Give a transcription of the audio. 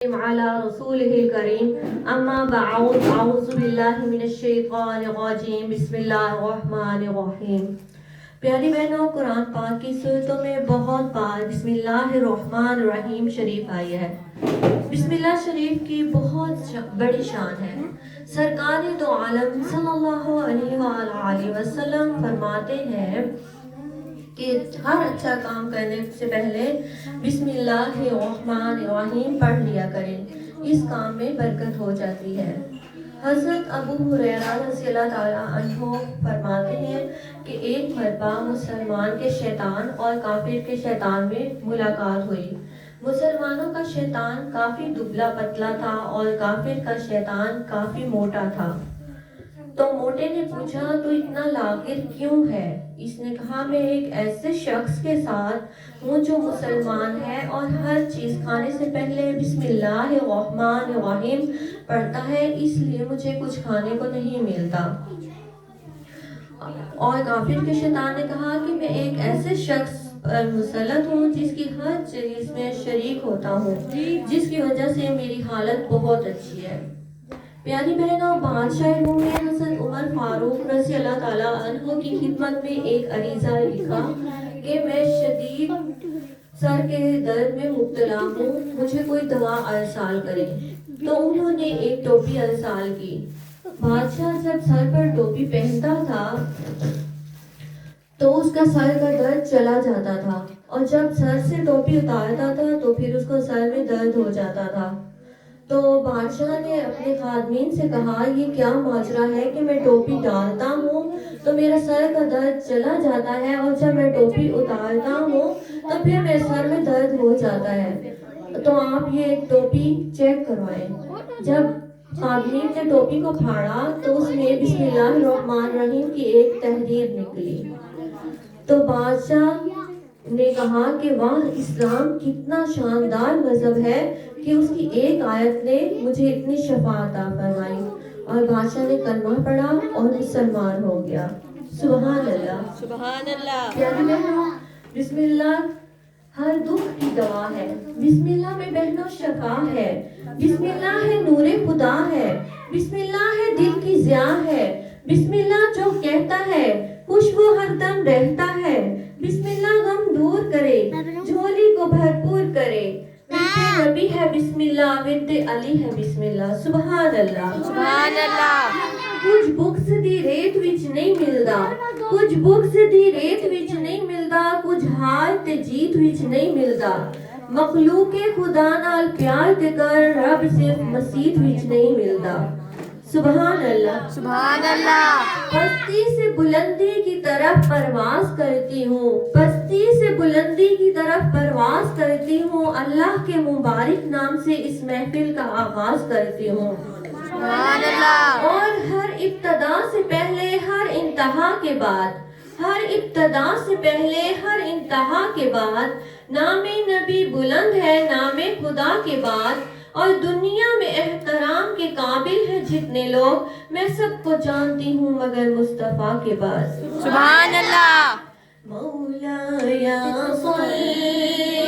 على رسوله الكريم اما بعد اعوذ باللہ من الشیطان الرجیم بسم اللہ الرحمن الرحیم۔ پیاری بہنوں، قرآن پاک کی صورتوں میں بہت بار بسم اللہ الرحمن الرحیم شریف آئی ہے۔ بسم اللہ شریف کی بہت بڑی شان ہے۔ سرکار دو عالم صلی اللہ علیہ وآلہ وسلم فرماتے ہیں کہ ہر اچھا کام کرنے سے پہلے بسم اللہ الرحمن الرحیم پڑھ لیا کریں، اس کام میں برکت ہو جاتی ہے۔ حضرت ابو ہریرہ رضی اللہ تعالیٰ عنہ فرماتے ہیں کہ ایک مرتبہ مسلمان کے شیطان اور کافر کے شیطان میں ملاقات ہوئی۔ مسلمانوں کا شیطان کافی دبلا پتلا تھا اور کافر کا شیطان کافی موٹا تھا۔ تو موٹے نے پوچھا تو اتنا لاغر کیوں ہے؟ اس نے کہا میں ایک ایسے شخص کے ساتھ ہوں جو مسلمان ہے اور ہر چیز کھانے سے پہلے بسم اللہ الرحمن الرحیم پڑھتا ہے، اس لیے مجھے کچھ کھانے کو نہیں ملتا۔ اور کافر کے شیطان نے کہا کہ میں ایک ایسے شخص پر مسلط ہوں جس کی ہر چیز میں شریک ہوتا ہوں، جس کی وجہ سے میری حالت بہت اچھی ہے۔ پیاری بہنوں، بادشاہ روم نے حضرت عمر فاروق رضی اللہ تعالیٰ عنہ کی خدمت میں ایک عریضہ لکھا کہ میں شدید سر کے درد میں مبتلا ہوں، مجھے کوئی دوا ارسال کرے۔ تو انہوں نے ایک ٹوپی ارسال کی۔ بادشاہ جب سر پر ٹوپی پہنتا تھا تو اس کا سر کا درد چلا جاتا تھا، اور جب سر سے ٹوپی اتارتا تھا تو پھر اس کو سر میں درد ہو جاتا تھا۔ تو بادشاہ نے اپنے خادمین سے کہا یہ کیا ماجرا ہے کہ میں ٹوپی ڈالتا ہوں تو میرا سر کا درد چلا جاتا ہے، اور جب میں ٹوپی اتارتا ہوں تو پھر میرے سر میں درد ہو جاتا ہے، تو آپ یہ ٹوپی چیک کروائیں۔ جب خادمین نے ٹوپی کو پھاڑا تو اس میں بسم اللہ الرحمن الرحیم کی ایک تحریر نکلی۔ تو بادشاہ نے کہا کہ واہ، اسلام کتنا شاندار مذہب ہے کہ اس کی ایک آیت نے مجھے اتنی شفا عطا فرمائی۔ اور بادشاہ نے کلمہ پڑھا اور مسلمان ہو گیا۔ سبحان اللہ، سبحان اللہ۔ پیاری بہنوں، بسم اللہ ہر دکھ کی دوا ہے، بسم اللہ میں بہنوں شفا ہے، بسم اللہ ہے نور خدا ہے، بسم اللہ ہے دل کی ضیاء ہے، بسم اللہ جو کہتا ہے خوش وہ ہر دم رہتا ہے، بسم اللہ غم دور کرے جھولی کو بھرپور کرے، ورد نبی ہے بسم اللہ، ورد علی ہے بسم اللہ۔ سبحان اللہ، سبحان اللہ۔ کچھ بخس دی ریت وچ نہیں ملدا، کچھ بخس دی ریت وچ نہیں ملدا، کچھ ہار تے جیت وچ نہیں ملدا، مخلوق خدا نال پیار تے کر رب صرف مسیت وچ نہیں ملدا۔ سبحان اللہ، سبحان اللہ۔ پستی سے بلندی کی طرف پرواز کرتی ہوں، پستی سے بلندی کی طرف پرواز کرتی ہوں، اللہ کے مبارک نام سے اس محفل کا آغاز کرتی ہوں۔ سبحان اللہ۔ اور ہر ابتدا سے پہلے ہر انتہا کے بعد، ہر ابتدا سے پہلے ہر انتہا کے بعد نام نبی بلند ہے نام خدا کے بعد، اور دنیا میں احترام کے قابل ہیں جتنے لوگ، میں سب کو جانتی ہوں مگر مصطفیٰ کے بعد۔ سبحان اللہ۔ مولایا صلی